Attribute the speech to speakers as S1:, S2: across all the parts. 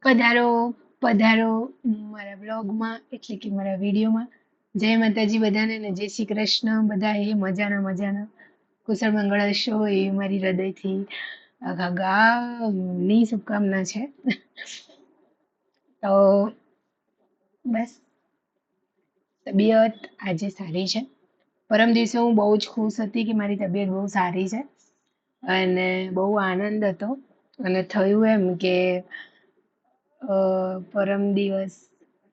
S1: પધારો પધારો મારા બ્લોગમાં એટલે કે મારા વિડીયોમાં. જય માતાજી બધાને ને જય શ્રી કૃષ્ણ. બધા એ મજાના કુશળ મંગળ હશો એવી મારી હૃદયથી આખા ગામની શુભકામના છે. તો બસ તબિયત આજે સારી છે. પરમ દિવસે હું બહુ જ ખુશ હતી કે મારી તબિયત બહુ સારી છે અને બહુ આનંદ હતો. અને થયું એમ કે પરમ દિવસ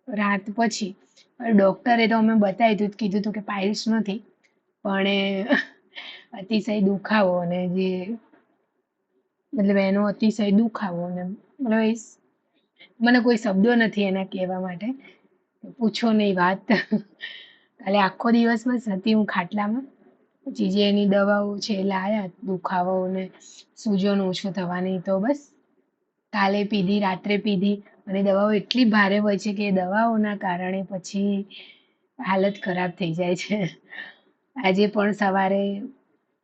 S1: રાત પછી ડોક્ટરે તો અમે બતાવ્યું હતું, કીધું હતું કે પાઇલ્સ નથી પણ અતિશય દુખાવો અને જે મતલબ એનો અતિશય દુખાવો અને મતલબ મને કોઈ શબ્દો નથી એના કહેવા માટે. પૂછો નહીં વાત. કાલે આખો દિવસ બસ હતી હું ખાટલામાં. પછી જે એની દવાઓ છે એ લાયા દુખાવો ને સૂજન ઓછું થવાની, તો બસ કાલે પીધી, રાત્રે પીધી અને દવાઓ એટલી ભારે હોય છે કે દવાઓના કારણે પછી હાલત ખરાબ થઈ જાય છે. આજે પણ સવારે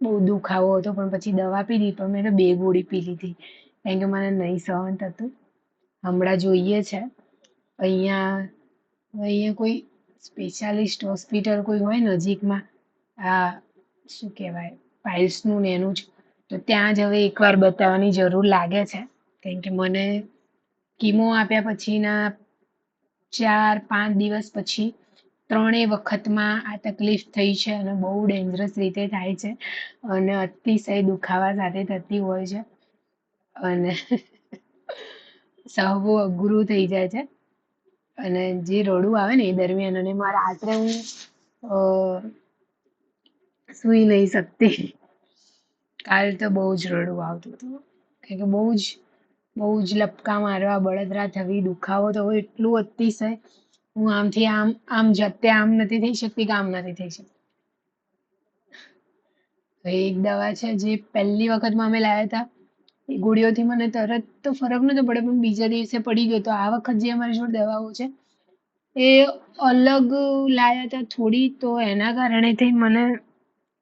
S1: બહુ દુખાવો હતો પણ પછી દવા પીધી, પણ મેં તો 2 ગોળી પી લીધી કારણ કે મને નહીં સહન થતું. હમણાં જોઈએ છે અહીંયા અહીંયા કોઈ સ્પેશિયાલિસ્ટ હોસ્પિટલ કોઈ હોય નજીકમાં, આ શું કહેવાય પાઇલ્સનું ને એનું જ, તો ત્યાં જ હવે એકવાર બતાવવાની જરૂર લાગે છે. કારણ કે મને કીમો આપ્યા પછીના 4-5 દિવસ પછી 3 વખતમાં આ તકલીફ થઈ છે અને બહુ ડેન્જરસ રીતે થાય છે અને અતિશય દુખાવા સાથે થતી હોય છે અને સહવું અઘરું થઈ જાય છે અને જે રડવું આવે ને એ દરમિયાન. અને મારા રાત્રે હું સૂઈ નહીં શકતી. કાલ તો બહુ જ રડવું આવતું હતું કારણ કે બહુ જ લપકા મારવા, બળતરા થવી, દુખાવો થવો એટલું અતિશય. હું આમથી આમ જતે આમ નથી થઈ શકતી કે આમ નથી થઈ શકતી. તો એક દવા છે જે પહેલી વખતમાં અમે લાવ્યા હતા એ ગોળીઓથી મને તરત તો ફરક નતો પડ્યો પણ બીજા દિવસે પડી ગયો. તો આ વખત જે અમારી જોડે દવાઓ છે એ અલગ લાયા હતા થોડી, તો એના કારણેથી મને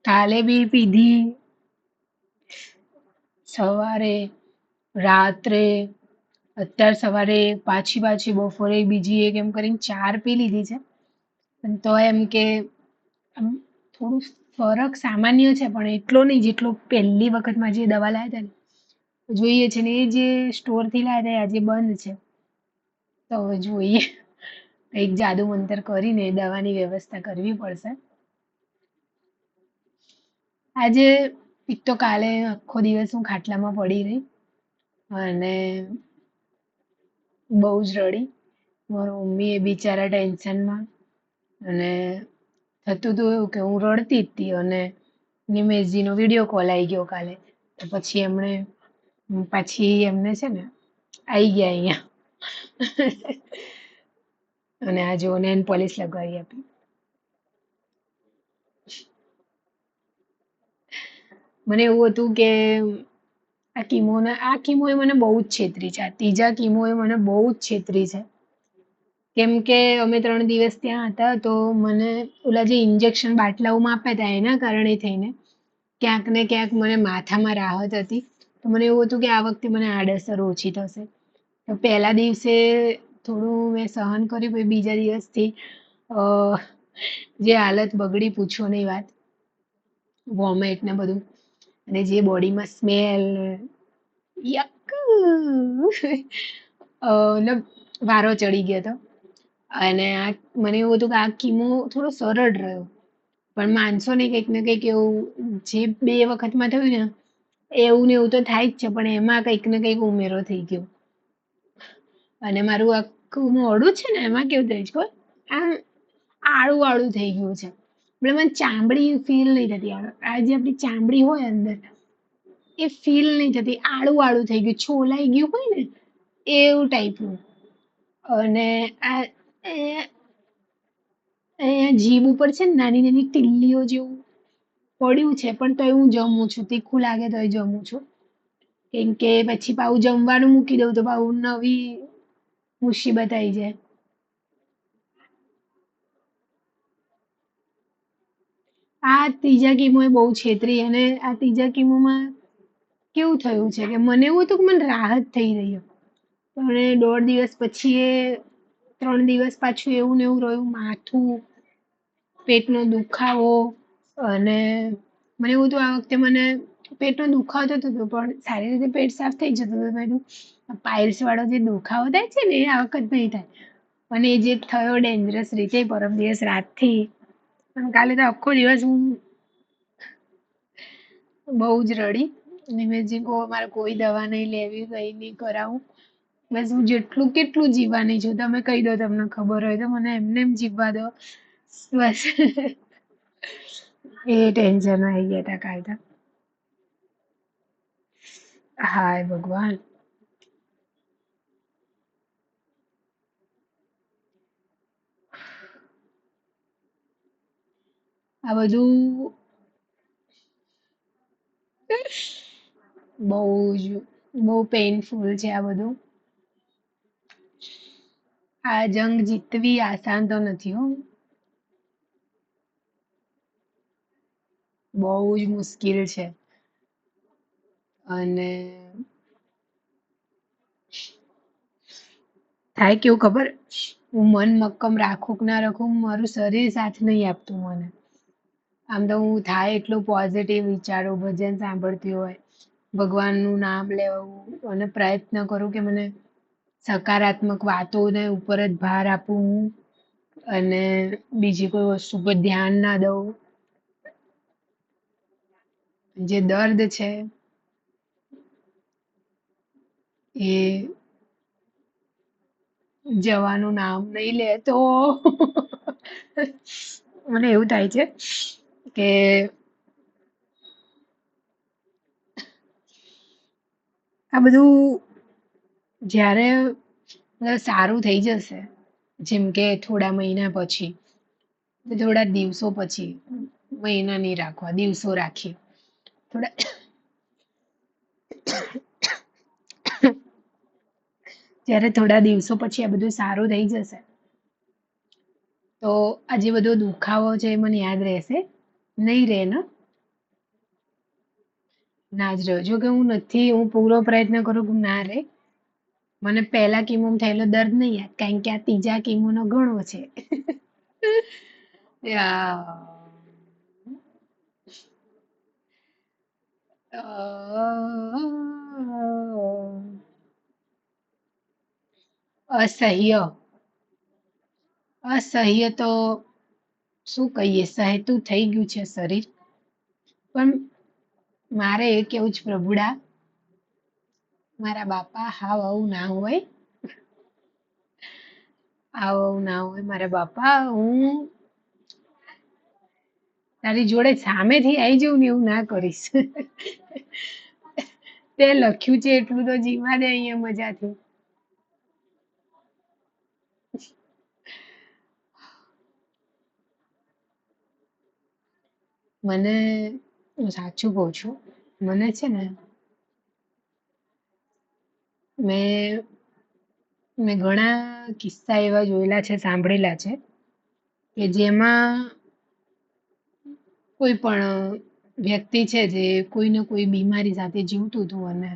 S1: કાલે બી પીધી, સવારે, રાત્રે, અત્યારે સવારે પાછી બપોરે બીજી એક, એમ કરીને 4 પી લીધી છે. પણ તો એમ કે આમ થોડું ફરક સામાન્ય છે પણ એટલો નહીં જેટલો પહેલી વખતમાં જે દવા લાવ્યા હતા ને જોઈએ છે ને. એ જે સ્ટોરથી લાવ્યા હતા એ આજે બંધ છે. તો હવે જોઈએ કંઈક જાદુ મંતર કરીને દવાની વ્યવસ્થા કરવી પડશે. આજે એક તો કાલે આખો દિવસ હું ખાટલામાં પડી રહી અને બહુ જ રડી. મારા મમ્મી એ બિચારા ટેન્શનમાં. અને થતું હતું એવું કે હું રડતી જ હતી અને નિમેશજીનો વિડીયો કોલ આવી ગયો કાલે. તો પછી એમને છે ને આવી ગયા અહીંયા અને આ જો નેલ પોલિશ લગાવી આપી. મને એવું હતું કે આ કીમોએ મને બહુ જ છેતરી છે. આ ત્રીજા કીમોએ મને બહુ જ છેતરી છે. કેમ કે અમે 3 દિવસ ત્યાં હતા તો મને ઓલા જે ઇન્જેક્શન બાટલાઓમાં આપ્યા હતા એના કારણે થઈને ક્યાંક ને ક્યાંક મને માથામાં રાહત હતી. તો મને એવું હતું કે આ વખતે મને આડઅસર ઓછી થશે. તો પહેલા દિવસે થોડું મેં સહન કર્યું, પછી બીજા દિવસથી જે હાલત બગડી પૂછો નહીં વાત. વોમેટ ને બધું અને જે બોડીમાં સ્મેલ, યક મતલબ વારો ચડી ગયો હતો. અને મને એવું હતું કે આ કીમો થોડો સરળ રહ્યો પણ માનશો નહીં કંઈક ને કંઈક એવું જે 2 વખતમાં થયું ને એવું ને એવું તો થાય જ છે પણ એમાં કંઈક ને કંઈક ઉમેરો થઈ ગયો. અને મારું આખું મોઢું છે ને એમાં કેવું થાય છે આમ આળું થઈ ગયું છે. એટલે મને ચામડી ફીલ નહીં થતી. આ જે આપણી ચામડી હોય અંદર એ ફીલ નહીં થતી. આળું થઈ ગયું, છોલાઈ ગયું હોય ને એવું ટાઈપનું. અને આ અહીંયા જીભ ઉપર છે ને નાની નાની ટીલ્લીઓ જેવું પડ્યું છે પણ તોય હું જમું છું. તીખું લાગે તોય જમું છું. કેમ કે પછી પાછું જમવાનું મૂકી દઉં તો પાછું નવી મુસીબત આવી જાય. આ ત્રીજા કીમોએ બહુ છેતરી. અને આ ત્રીજા કીમોમાં કેવું થયું છે કે મને એવું હતું કે મને રાહત થઈ રહી. અને 1.5 દિવસ પછી એ 3 દિવસ પાછું એવું ને એવું રહ્યું, માથું, પેટનો દુખાવો. અને મને એવું હતું આ વખતે મને પેટનો દુખાવો થતો હતો પણ સારી રીતે પેટ સાફ થઈ જતું હતું. મેં કીધું પાઇલ્સ વાળો જે દુખાવો થાય છે ને એ આ વખત નહીં થાય. અને એ જે થયો ડેન્જરસ રીતે પરમ દિવસ રાતથી, અને કાલે તો આખો દિવસ હું બહુ જ રડી. અને મેં જે કહો મારે કોઈ દવા નહીં લેવી, કંઈ નહીં કરાવું, બસ હું જેટલું કેટલું જીવવાની છું તમે કહી દો, તમને ખબર હોય તો મને એમને એમ જીવવા દો બસ. એ ટેન્શન આવી ગયા હતા કાલ તો. હાય ભગવાન. આ બધું બહુ જ બહુ પેઇનફુલ છે આ બધું. આ જંગ જીતવી આસાન તો નથી હો, બહુ જ મુશ્કેલ છે. અને થાય કેવું ખબર, હું મન મક્કમ રાખું કે ના રાખું, મારું શરીર સાથ નહીં આપતું મને. આમ તો હું થાય એટલું પોઝિટિવ વિચારો, ભજન સાંભળતી હોય, ભગવાનનું નામ લેવું અને પ્રયત્ન કરું કે મને સકારાત્મક વાતોને ઉપર જ ભાર આપું હું, અને બીજી કોઈ વસ્તુ પર ધ્યાન ના દઉં. જે દર્દ છે એ જવાનું નામ નહીં લે તો મને એવું થાય છે કે આ બધું જ્યારે મતલબ સારું થઈ જશે, જેમ કે થોડા મહિના પછી, થોડા દિવસો પછી, મહિના નહીં રાખવા, દિવસો રાખીએ, થોડા જ્યારે થોડા દિવસો પછી આ બધું સારું થઈ જશે, તો આ જે બધો દુખાવો છે એ મને યાદ રહેશે નહીં? રહે ને? ના જ રહ્યો. જો કે હું નથી, હું પૂરો પ્રયત્ન કરું કે ના રહે. મને પહેલા કીમોમાં થયેલો દર્દ નહીં યાદ, કારણ કે આ ત્રીજા કીમોનો ઘણો છે. યા અસહ્ય, અસહ્ય તો શું કહીએ, સહેતું થઈ ગયું છે શરીર. પણ મારે એ કેવું છે પ્રભુડા, મારા બાપા હાવ આવું ના હોય, આવું ના હોય મારા બાપા. હું તારી જોડે સામેથી આવી જઉં ને એવું ના કરીશ. તે લખ્યું છે એટલું તો જીવા દે અહીંયા મજાથી. મને, હું સાચું કહું છું, મને છે ને, મેં મેં ઘણા કિસ્સા એવા જોયેલા છે, સાંભળેલા છે, કે જેમાં કોઈ પણ વ્યક્તિ છે જે કોઈ ને કોઈ બીમારી સાથે જીવતું હતું, અને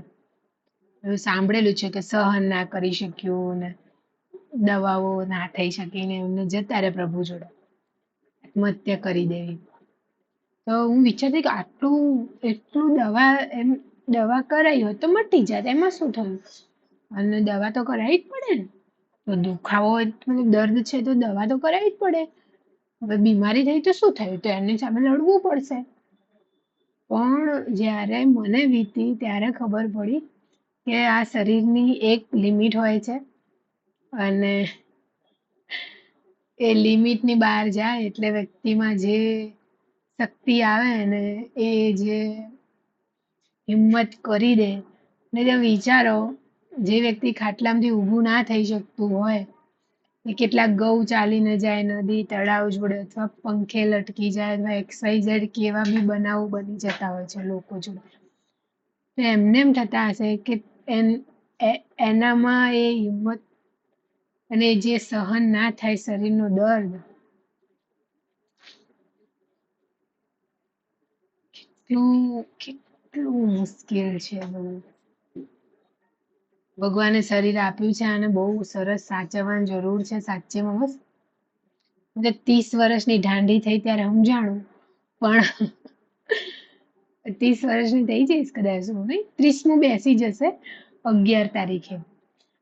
S1: એવું સાંભળેલું છે કે સહન ના કરી શક્યું ને દવાઓ ના થઈ શકી ને એમને જતા રહે પ્રભુ જોડે, આત્મહત્યા કરી દેવી. તો હું વિચારતી કે આટલું એટલું દવા એમ દવા કરાઈ હોત તો મટી જાત, એમાં શું થયું? અને દવા તો કરાવી જ પડે ને. તો દુખાવો હોય, મતલબ દર્દ છે તો દવા તો કરાવી જ પડે. હવે બીમારી થઈ તો શું થયું? તો એની સામે લડવું પડશે. પણ જ્યારે મને વીતી ત્યારે ખબર પડી કે આ શરીરની એક લિમિટ હોય છે, અને એ લિમિટની બહાર જાય એટલે વ્યક્તિમાં જે શક્તિ આવે ને, એ જે હિંમત કરી દે. ને તમે વિચારો, જે વ્યક્તિ ખાટલામાંથી ઊભું ના થઈ શકતું હોય, એ કેટલાક ગૌ ચાલીને જાય, નદી તળાવ જોડે, અથવા પંખે લટકી જાય, અથવા XYZ કેવા બી બનાવો બની જતા હોય છે લોકો જોડે. તો એમને એમ થતા હશે કે એનામાં એ હિંમત અને જે સહન ના થાય શરીરનો દર્દ, કેટલું કેટલું મુશ્કેલ છે બધું. ભગવાને શરીર આપ્યું છે અને બહુ સરસ સાચવવાની જરૂર છે સાચેમાં બસ. એટલે 30 વર્ષની ઢાંડી થઈ ત્યારે સમજાણું, પણ 30 વર્ષની થઈ જઈશ કદાચ હું, નહીં 30મું બેસી જશે 11 તારીખે.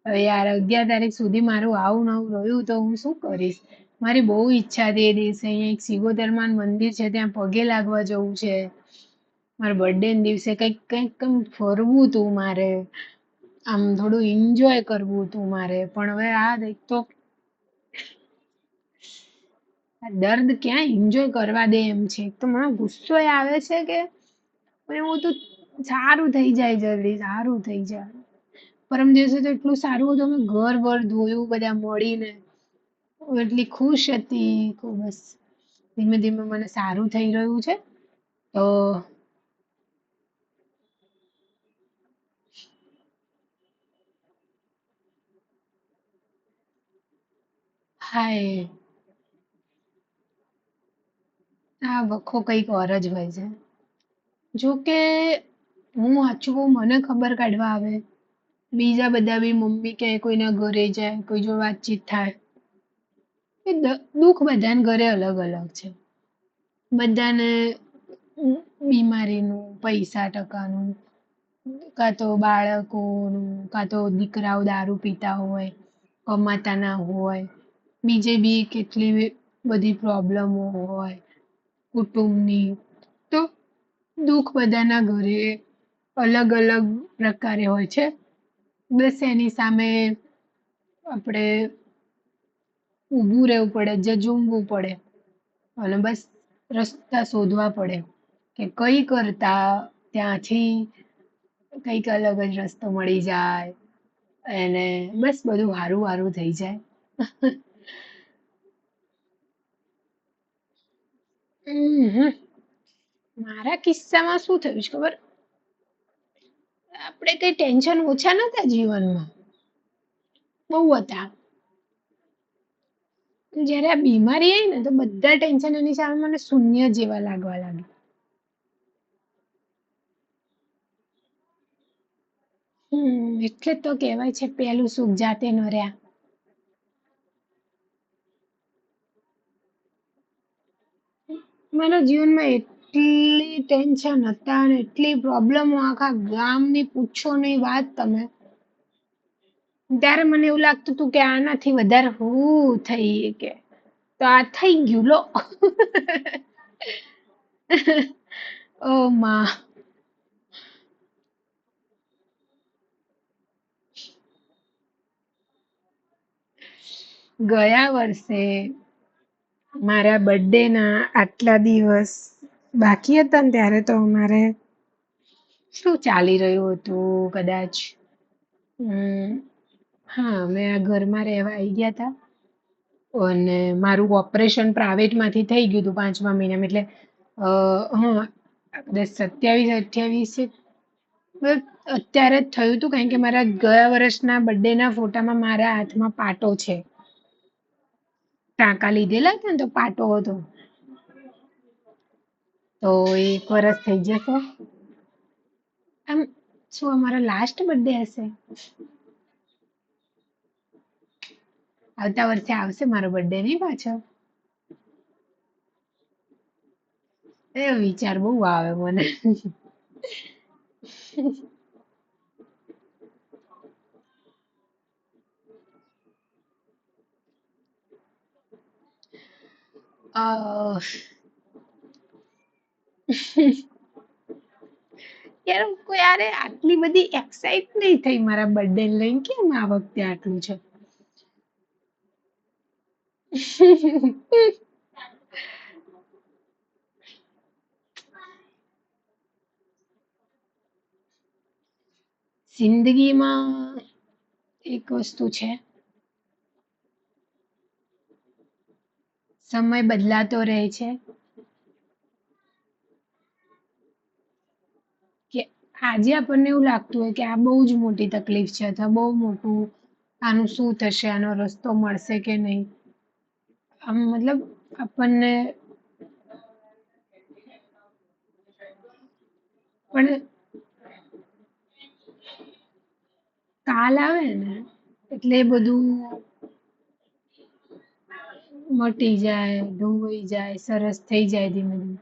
S1: હવે યાર 11 તારીખ સુધી મારું આવું નવું રહ્યું તો હું શું કરીશ. મારી બહુ ઈચ્છા હતી એ દિવસે અહીંયા એક સિગોતરમાન મંદિર છે ત્યાં પગે લાગવા જવું છે. મારા બર્થડે ના દિવસે કંઈક કંઈક કંઈક ફરવું તું મારે, આમ થોડું એન્જોય કરવું તું મારે, પણ હવે આ એક તો આ દર્દ ક્યાં એન્જોય કરવા દે એમ છે. એક તો મને ગુસ્સો આવે છે કે મને એવું તો સારું થઈ જાય જલ્દી, સારું થઈ જાય. પરમ દિવસે તો એટલું સારું હતું, અમે ઘર બર ધોયું બધા મળીને, હું એટલી ખુશ હતી કે બસ ધીમે ધીમે મને સારું થઈ રહ્યું છે. તો હાય, આ વખો કંઈક ઓર જ હોય છે. જો કે હું સાચું કહું, મને ખબર કાઢવા આવે, બીજા બધા બી મમ્મી કે કોઈના ઘરે જાય, કોઈ જો વાતચીત થાય, એ દુઃખ બધાને ઘરે અલગ અલગ છે. બધાને બીમારીનું, પૈસા ટકાનું, કાં તો બાળકોનું, કાં તો દીકરાઓ દારૂ પીતા હોય, કમાતા ના હોય, બીજે બી કેટલી બધી પ્રોબ્લેમો હોય કુટુંબની. તો દુઃખ બધાના ઘરે અલગ અલગ પ્રકારે હોય છે. બસ એની સામે આપણે ઊભું રહેવું પડે, ઝઝૂમવું પડે અને બસ રસ્તા શોધવા પડે કે કઈ કરતા ત્યાંથી કંઈક અલગ જ રસ્તો મળી જાય અને બસ બધું હારું હારું થઈ જાય. હમ. મારા કિસ્સામાં શું થયું છે ખબર? આપણે કઈ ટેન્શન ઓછા નતા જીવનમાં, બહુ હતા. જયારે આ બીમારી આવી ને તો બધા ટેન્શન એની સામે મને શૂન્ય જેવા લાગવા લાગે. એટલે તો કહેવાય છે પેલું સુખ જાતે ન રહ્યા. મારા જીવનમાં એટલી ટેન્શન હતા અને એટલી પ્રોબ્લેમો, આખા ગામની પૂછો નહીં વાત તમે. ત્યારે મને એવું લાગતું હતું કે આનાથી વધારે હું થઈ કે, તો આ થઈ ગયું લો. ઓ માં. ગયા વર્ષે મારા બર્થડે ના આટલા દિવસ બાકી હતા ને ત્યારે તો અમારે શું ચાલી રહ્યું હતું કદાચ, હા મેં આ ઘરમાં રહેવા આવી ગયા હતા અને મારું ઓપરેશન પ્રાઇવેટ માંથી થઈ ગયું હતું 5મા મહિનામાં. એટલે હા કદાચ 27-28 અત્યારે જ થયું હતું, કારણ કે મારા ગયા વર્ષના બર્થડે ના ફોટામાં મારા હાથમાં પાટો છે. ટાંકા લીધેલા હતા ને તો પાટો હતો. તો 1 વર્ષ થઈ જશે. આમ શું અમારો લાસ્ટ બર્થડે હશે? આવતા વર્ષે આવશે મારો બર્થડે નહીં પાછો? એ વિચાર બહુ આવે મને. અ યાર કોઈ યારે આટલી બધી એક્સાઇટ નહીં થઈ મારા બર્થડે લઈને, કેમ આ વખતે આટલું છે. જિંદગીમાં એક વસ્તુ છે, સમય બદલાતો રહે છે, કે આજે આપણને એવું લાગતું હોય કે આ બહુ જ મોટી તકલીફ છે અથવા બહુ મોટું આનું શું થશે, આનો રસ્તો મળશે કે નહીં. આમ મતલબ આપણને પણ કાલ આવે ને એટલે એ બધું મટી જાય, ધોવાઈ જાય, સરસ થઈ જાય ધીમે ધીમે.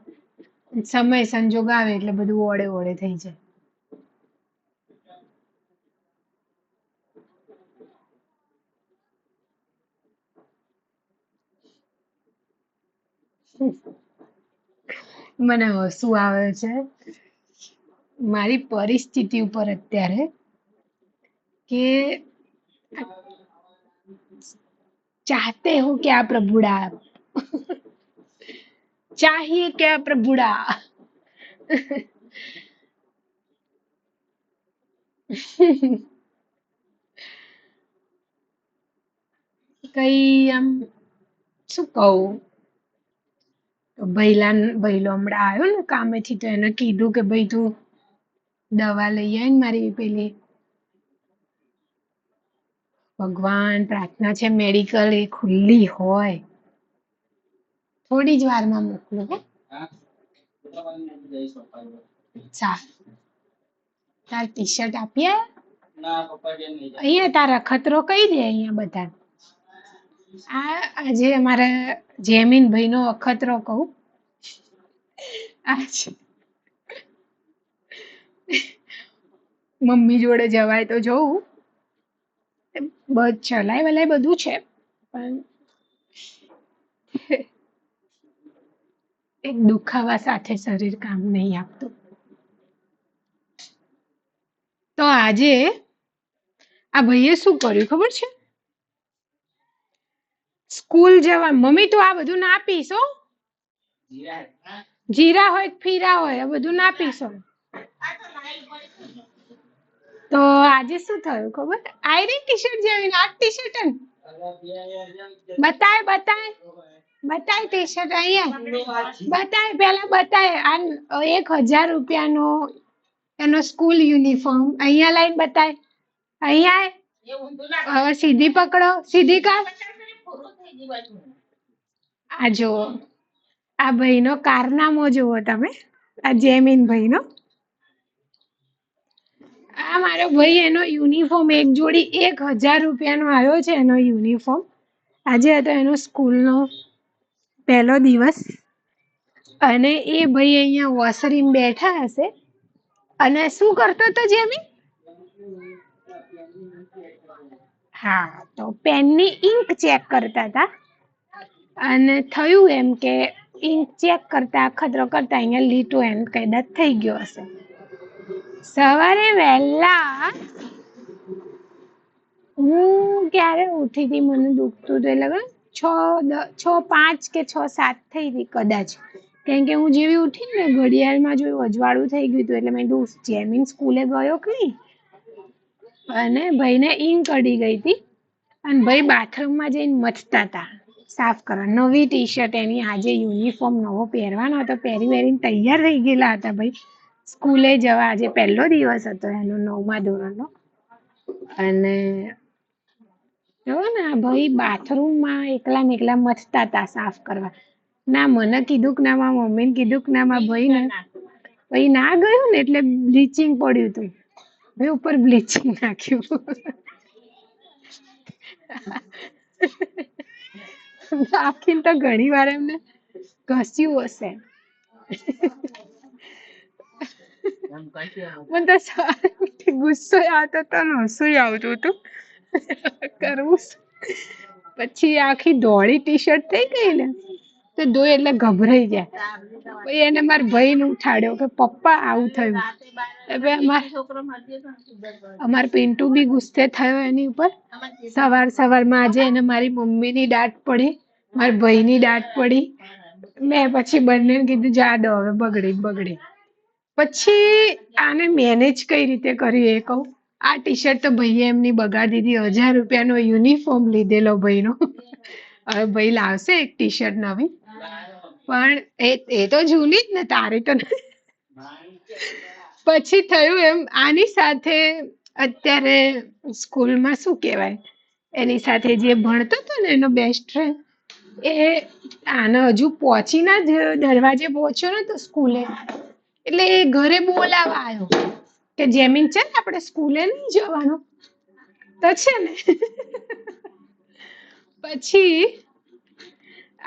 S1: સમય સંજોગ આવે એટલે બધું ઓળે ઓળે થઈ જાય. મને હસવું આવે છે મારી પરિસ્થિતિ ઉપર અત્યારે કે ચાહતે હો ક્યા પ્રભુડા, ચાહીએ ક્યા પ્રભુડા. કઈ આમ શું કહું, ભૈલો હમણાં આવ્યો ને કામેથી તો એને કીધું કે ભાઈ તું દવા લઈ આય ને મારી પેલી. ભગવાન પ્રાર્થના છે મેડિકલ એ ખુલ્લી હોય થોડી જ વારમાં મોકલું હે. સારું, તાર ટી શર્ટ આપીએ અહીંયા, તારા ખતરો કહી દે અહીંયા બધા. આજે અમારા જેમીન ભાઈ નો અખતરો કહું. આજ મમ્મી જોડે જવાય તો જોઉં, બસ ચલાય વલાય બધું છે પણ એક દુખાવા સાથે શરીર કામ નહીં આપતું. તો આજે આ ભાઈએ શું કર્યું ખબર છે, સ્કૂલ જવા, મમ્મી તું આ બધું ના પીશ હો, જીરા હોય ફીરા હોય આ બધું ના પીશો. તો આજે શું થયું ખબર, આયરી ટી શર્ટ જેવી આ ટી શર્ટ બતાય બતાય બતાય ટી શર્ટ અહીંયા બતાય, પેલા બતાય. આ 1000 રૂપિયાનો એનો સ્કૂલ યુનિફોર્મ અહીંયા લાઈન બતાય, અહીંયા હવે સીધી પકડો, સીધી કર. આ જો આ ભાઈનો કારનામો જુઓ તમે, આ જેમીન ભાઈનો. આ મારો ભાઈ એનો યુનિફોર્મ એક જોડી 1000 રૂપિયાનો આવ્યો છે એનો યુનિફોર્મ. આજે હતો એનો સ્કૂલનો પહેલો દિવસ અને એ ભાઈ અહીંયા વોશરીમ બેઠા હશે અને શું કરતો હતો જેમી, હા તો પેનની ઇંક ચેક કરતા હતા અને થયું એમ કે ઇંક ચેક કરતા અખતરો કરતા અહીંયા લીટો એમ કદાચ થઈ ગયો હશે. સવારે વહેલા હું ક્યારે ઉઠી હતી, મને દુખતું હતું એટલે 6:05 કે 6:07 થઈ હતી કદાચ, કેમ કે હું જેવી ઉઠી ને ઘડિયાળમાં જોયું અજવાળું થઈ ગયું હતું એટલે મેં કીધું જેમીન સ્કૂલે ગયો કે નહીં. અને ભાઈને ઇંક અડી ગઈ હતી અને ભાઈ બાથરૂમમાં જઈને મથતા હતા સાફ કરવા. નવી ટી શર્ટ એની, આજે યુનિફોર્મ નવો પહેરવાનો હતો, પહેરીને તૈયાર થઈ ગયેલા હતા ભાઈ સ્કૂલે જવા. આજે પહેલો દિવસ હતો એનો 9મા ધોરણનો અને જો ને ભાઈ બાથરૂમમાં એકલા ને એકલા મથતા હતા સાફ કરવા. ના મને કીધું કે ના મારા મમ્મીને કીધું કે ના મારા ભાઈ ના ગયું ને એટલે બ્લીચિંગ પડ્યું હતું, મેં ઉપર બ્લીચિંગ નાખ્યું. નાખીને તો ઘણી વાર એમને ઘસ્યું હશે. મને તો ગુસ્સો આવતો હતો ને હસવું આવતું હતું, કરવું પછી આખી ધોળી ટી શર્ટ થઈ ગઈ ને તો ધોઈ એટલે ગભરાઈ ગયા. પછી એને મારા ભાઈને ઉઠાડ્યો કે પપ્પા આવું થયું. અમાર પિન્ટુ બી ગુસ્સે થયો એની ઉપર. સવારમાં આજે એને મારી મમ્મીની દાટ પડી, મારા ભાઈની દાટ પડી. મેં પછી બંને કીધું જા દો હવે બગડી. પછી આને મેનેજ કઈ રીતે કર્યું એ કહું. આ ટી શર્ટ તો ભાઈએ એમની બગાડી દીધી, 1000 રૂપિયાનો યુનિફોર્મ લીધેલો ભાઈનો. હવે ભાઈ લાવશે એક ટી શર્ટ નવી, પણ એ તો જૂની જ ને, તારી તો. પછી થયું એમ, આની સાથે અત્યારે સ્કૂલમાં શું કહેવાય, એની સાથે જે ભણતો હતો ને એનો બેસ્ટ ફ્રેન્ડ, એ આને હજુ પહોંચીને જ દરવાજે પહોંચ્યો ને તો સ્કૂલે, એટલે એ ઘરે બોલાવા આવ્યો કે જેમીન છે ને આપણે સ્કૂલે નહીં જવાનું. તો છે ને પછી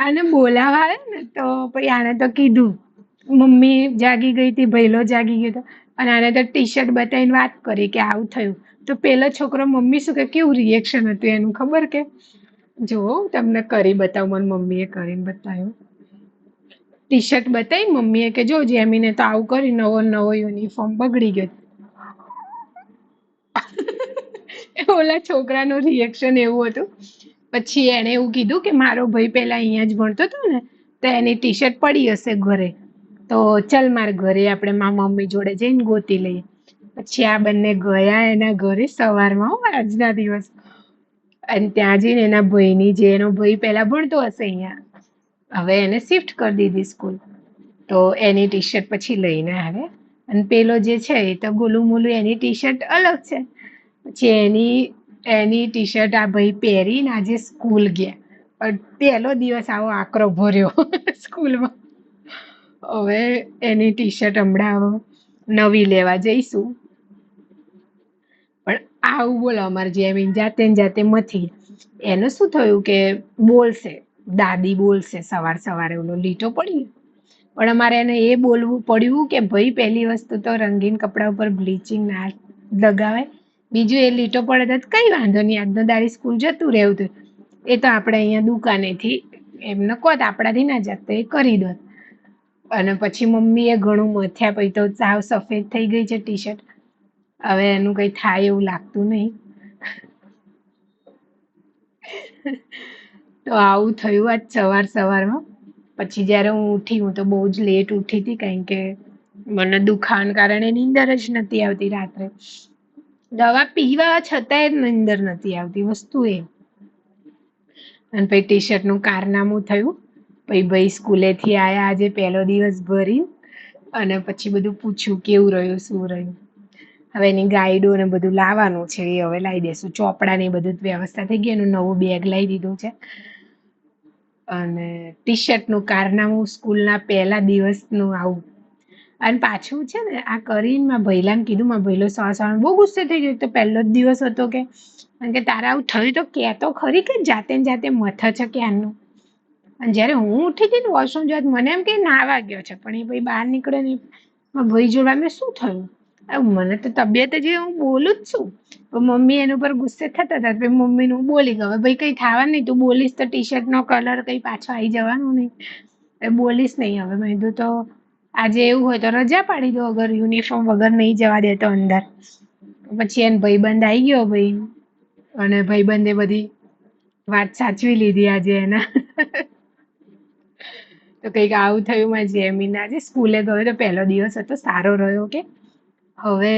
S1: આને બોલાવા આવે ને તો પછી આને તો કીધું, મમ્મી જાગી ગઈ હતી, ભૈલો જાગી ગયો હતો, અને આને તો ટી શર્ટ બતાવીને વાત કરી કે આવું થયું. તો પેલો છોકરો મમ્મી શું કે કેવું રિએક્શન હતું એનું ખબર કે, જો તમને કરી બતાવું, મને મમ્મીએ કરીને બતાવ્યું. ટી શર્ટ બતાવી મમ્મીએ કે જો જેમીને તો આવું કરી, નવો નવો યુનિફોર્મ બગડી ગયો. ઓલા છોકરાનું રિએક્શન એવું હતું. પછી એને એવું કીધું કે મારો ભાઈ પેલા અહીંયા જ ભણતો હતો ને, તો એની ટી શર્ટ પડી હશે ઘરે, તો ચલ માર ઘરે આપણે મારા મમ્મી જોડે જઈને ગોતી લઈએ. પછી આ બંને ગયા એના ઘરે સવારમાં, આજના દિવસ. અને ત્યાં જઈને એના ભાઈની, જે એનો ભાઈ પેલા ભણતો હશે અહીંયા, હવે એને શિફ્ટ કરી દીધી સ્કૂલ, તો એની ટી શર્ટ પછી લઈને આવે. અને પેલો જે છે એ તો ગોલું મોલું, એની ટી શર્ટ અલગ છે. પછી એની ટી શર્ટ આ ભાઈ પહેરીને આજે સ્કૂલ ગયા. પણ પહેલો દિવસ આવો આકરો ભર્યો સ્કૂલમાં. હવે એની ટી શર્ટ હમણાં નવી લેવા જઈશું. પણ આવું બોલો, અમારે જેમ જાતે ને જાતે મથી. એનું શું થયું કે બોલશે, દાદી બોલશે સવાર સવારે, ઓલો લીટો પડી. પણ અમારે એને એ બોલવું પડ્યું કે ભાઈ પહેલી વસ્તુ તો રંગીન કપડા ઉપર બ્લીચિંગ ના લગાવાય. બીજું એ લીટો પડે તો કઈ વાંધો નહીં, આજનો દાડી સ્કૂલ જતું રહેવું હતું. એ તો આપણે અહીંયા દુકાનેથી એમને કહો તો આપણાથી ના જતો એ કરી દો. અને પછી મમ્મી એ ઘણું મથ્યા, પછી તો સાવ સફેદ થઈ ગઈ છે ટી શર્ટ. હવે એનું કઈ થાય એવું લાગતું નહીં. તો આવું થયું આજ સવાર સવારમાં. પછી જ્યારે હું ઉઠી, હું તો બહુ જ લેટ ઉઠી હતી, કારણ કે મને દુખાવાને કારણે નીંદર જ નથી આવતી રાત્રે. દવા પીવા છતાંય નીંદર નથી આવતી, વસ્તુ એ. અને પછી ટી શર્ટનું કારનામું થયું. પછી ભાઈ સ્કૂલેથી આયા આજે પહેલો દિવસ ભરી, અને પછી બધું પૂછ્યું કેવું રહ્યું, શું રહ્યું. હવે એની ગાઈડો ને બધું લાવવાનું છે, એ હવે લાવી દેશું. ચોપડા ને બધું વ્યવસ્થા થઈ ગઈ, એનું નવું બેગ લાવી દીધું છે. અને ટી શર્ટનું કારનામું સ્કૂલના પહેલા દિવસનું આવું. અને પાછું છે ને, આ કરીને મારા ભૈલાને કીધું, મારા ભૈલો સવાર સવારમાં બહુ ગુસ્સે થઈ ગયો. તો પહેલો જ દિવસ હતો કે, કારણ કે તારા આવું થયું તો કહેતો ખરી કે જાતે ને જાતે મથે છે ક્યારનું. અને જ્યારે હું ઉઠી હતી ને વોશરૂમ જવા, મને એમ કે નાહવા ગયો છે, પણ એ ભાઈ બહાર નીકળે ને, મારા ભાઈ જોડવા મેં શું થયું. મને તો તબિયત જ, હું બોલું જ છું. મમ્મી એના ઉપર ગુસ્સે થતા હતા, પછી મમ્મીને હું બોલી ગયો, ભાઈ કઈ થવાનું નહીં, તું બોલીશ તો ટી શર્ટનો કલર કઈ પાછો આવી જવાનું નહીં, એ બોલીશ નહીં. હવે મેં કીધું તો આજે એવું હોય તો રજા પાડી દો, અગર યુનિફોર્મ વગર નહીં જવા દેતો અંદર. પછી એને ભાઈબંધ આવી ગયો ભાઈ, અને ભાઈબંધે બધી વાત સાચવી લીધી આજે એના. તો કંઈક આવું થયું મારી જેમીને. આજે સ્કૂલે ગયો તો પહેલો દિવસ હતો, સારો રહ્યો કે. હવે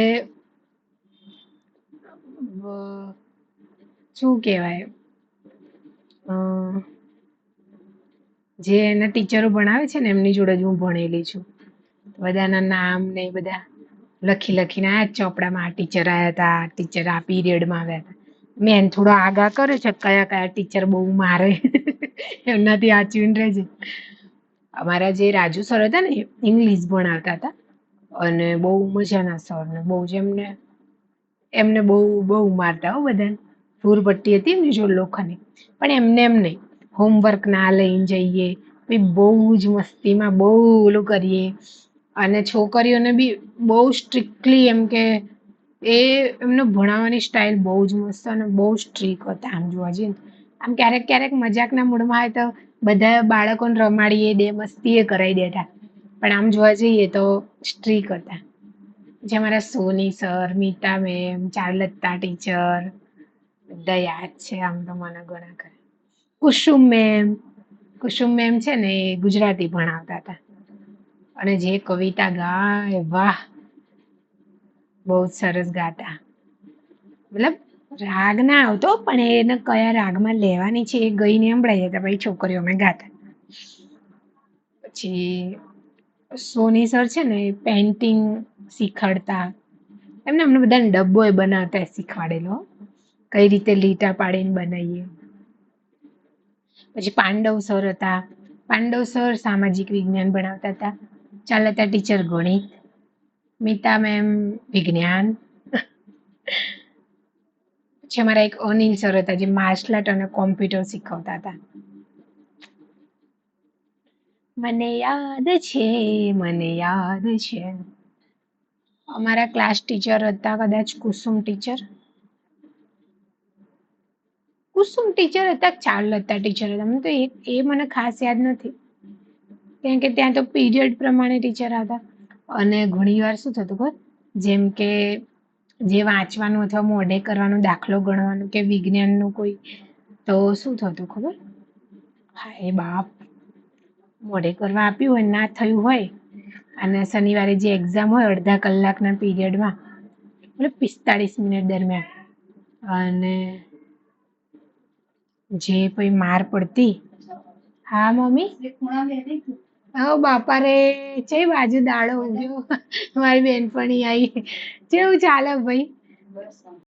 S1: શું કહેવાય, જે એના ટીચરો ભણાવે છે ને, એમની જોડે જ હું ભણેલી છું. બધાના નામ ને બધા લખી લખીને આ ચોપડામાં, આ ટીચર આવ્યા હતા, આ ટીચર આ પીરિયડમાં આવ્યા હતા. મેં થોડો આગા કરે છે, કયા કયા ટીચર બહુ મારે એમનાથી વાંચવીને રહેજે. અમારા જે રાજુ સર હતા ને, ઇંગ્લિશ ભણાવતા હતા, અને બહુ મજાના સર, ને બહુ જ એમને બહુ બહુ મારતા હો બધાને. ધૂરપટ્ટી હતી એમની જોડે લોખંડની. પણ એમને એમ નહીં, હોમવર્ક ના લઈને જઈએ, પછી બહુ જ મસ્તીમાં બહુ ઓલું કરીએ. અને છોકરીઓને બી બહુ સ્ટ્રિક્ટલી, એમ કે એ એમનો ભણાવવાની સ્ટાઇલ બહુ જ મસ્ત, અને બહુ સ્ટ્રીક હતા આમ જોવા જઈએ. આમ ક્યારેક ક્યારેક મજાકના મૂડમાં હોય તો બધા બાળકોને રમાડીએ દે, મસ્તી એ કરાવી દેતા, પણ આમ જોવા જઈએ તો સ્ટ્રીક હતા. જે અમારા સોની sir, Meeta ma'am, Charulata teacher, બધા યાદ છે આમ તો મને ઘણા ખરા. કુસુમ મેમ છે ને, એ ગુજરાતી ભણાવતા હતા, અને જે કવિતા ગાય, વાહ, બહુ જ સરસ ગાતા. મતલબ રાગ ના આવતો, પણ એને કયા રાગમાં લેવાની છે એ ગઈને સંભળાઈ જતા, પછી છોકરીઓ અમે ગાતા. પછી સોની સર છે ને, પેઇન્ટિંગ શીખવાડતા. અમને બધાને ડબ્બો એ બનાવતા શીખવાડેલો, કઈ રીતે લીટા પાડીને બનાવીએ. પછી પાંડવ સર હતા. પાંડવ સર સામાજિક વિજ્ઞાન ભણાવતા હતા. ચાલતા ટીચર ગણિત, મીતા મેમ વિજ્ઞાન, પછી અમારા એક અનિલ સર હતા જે માર્શલ આર્ટ અને કોમ્પ્યુટર શીખવતા હતા. મને યાદ છે, મને યાદ છે. અમારા ક્લાસ ટીચર હતા કદાચ કુસુમ ટીચર. કુસુમ ટીચર હતા કે ચારુલતા ટીચર હતા, મને તો એ મને ખાસ યાદ નથી. કેમ કે ત્યાં તો પીરિયડ પ્રમાણે ટીચર હતા. અને ઘણી વાર શું થતું ખબર, જેમ કે જે વાંચવાનું અથવા મોઢે કરવાનું, દાખલો ગણવાનું કે વિજ્ઞાનનું કોઈ, તો શું થતું ખબર, હા એ બાપ, મોઢે કરવા આપ્યું હોય ના થયું હોય, અને શનિવારે જે એક્ઝામ હોય અડધા કલાકના પીરિયડમાં, એટલે 45 મિનિટ દરમિયાન, અને જે પછી માર પડતી. હા મમ્મી, હા બાપા રે, છે બાજુ દાડો ઉગ્યો, મારી બેનપણી આવી. કેવું ચાલે ભાઈ?